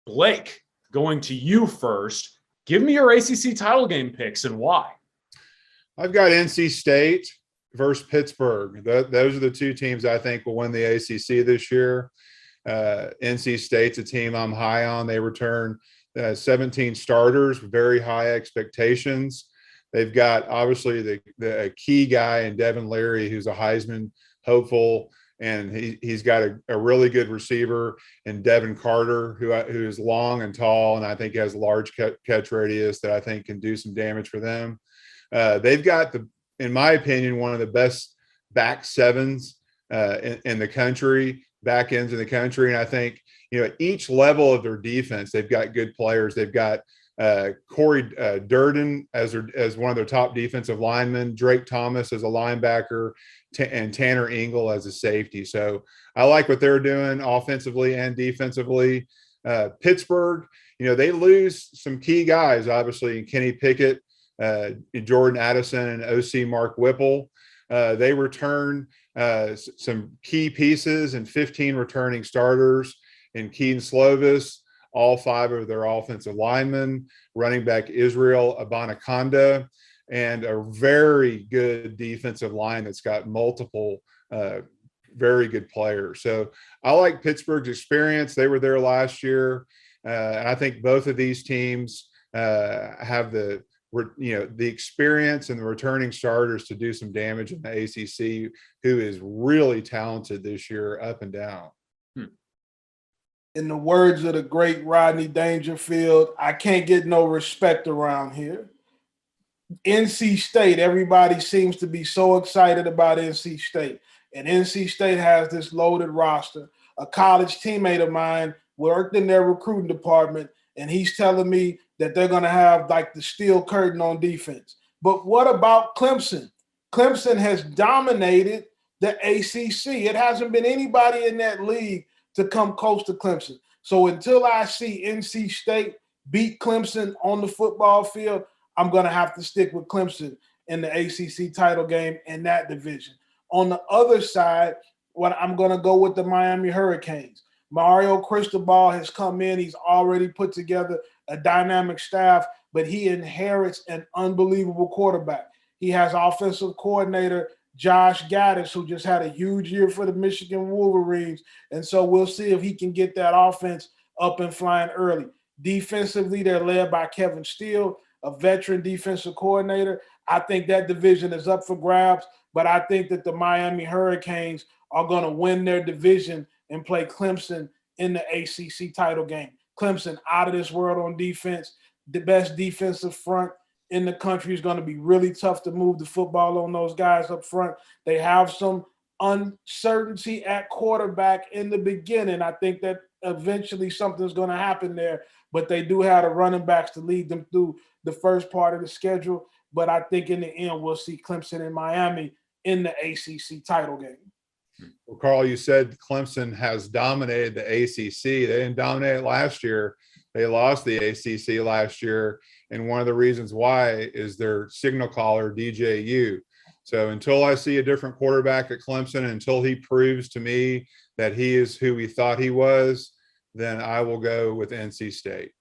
Blake, going to you first. Give me your ACC title game picks and why. I've got NC State versus Pittsburgh. Those are the two teams I think will win the ACC this year. NC State's a team I'm high on. They return 17 starters, very high expectations. They've got obviously the key guy in Devin Leary, who's a Heisman hopeful, and he's got a really good receiver in Devin Carter, who is long and tall, and I think has a large catch radius that I think can do some damage for them. They've got, in my opinion, one of the best back sevens in the country, back ends in the country, and I think at each level of their defense, they've got good players. They've got Corey Durden as one of their top defensive linemen, Drake Thomas as a linebacker, and Tanner Engel as a safety. So I like what they're doing offensively and defensively. Pittsburgh, they lose some key guys, obviously, Kenny Pickett, Jordan Addison, and OC Mark Whipple. They return some key pieces and 15 returning starters in Keaton Slovis, all 5 of their offensive linemen, running back Israel Abanaconda, and a very good defensive line that's got multiple very good players. So I like Pittsburgh's experience. They were there last year. And I think both of these teams have the experience and the returning starters to do some damage in the ACC, who is really talented this year up and down. In the words of the great Rodney Dangerfield, I can't get no respect around here. NC State, everybody seems to be so excited about NC State. And NC State has this loaded roster. A college teammate of mine worked in their recruiting department, and he's telling me that they're going to have like the steel curtain on defense. But what about Clemson? Clemson has dominated the ACC. It hasn't been anybody in that league to come close to Clemson. So until I see NC State beat Clemson on the football field, I'm going to have to stick with Clemson in the ACC title game in that division. On the other side, I'm going to go with the Miami Hurricanes. Mario Cristobal has come in. He's already put together a dynamic staff, but he inherits an unbelievable quarterback. He has offensive coordinator Josh Gaddis, who just had a huge year for the Michigan Wolverines. And so we'll see if he can get that offense up and flying early. Defensively, they're led by Kevin Steele, a veteran defensive coordinator. I think that division is up for grabs, but I think that the Miami Hurricanes are going to win their division and play Clemson in the ACC title game. Clemson out of this world on defense. The best defensive front in the country. Is going to be really tough to move the football on those guys up front. They have some uncertainty at quarterback in the beginning. I think that eventually something's going to happen there, but they do have the running backs to lead them through the first part of the schedule. But I think in the end, we'll see Clemson and Miami in the ACC title game. Well, Carl, you said Clemson has dominated the ACC. They didn't dominate it last year. They lost the ACC last year. And one of the reasons why is their signal caller, DJU. So until I see a different quarterback at Clemson, until he proves to me that he is who we thought he was, then I will go with NC State.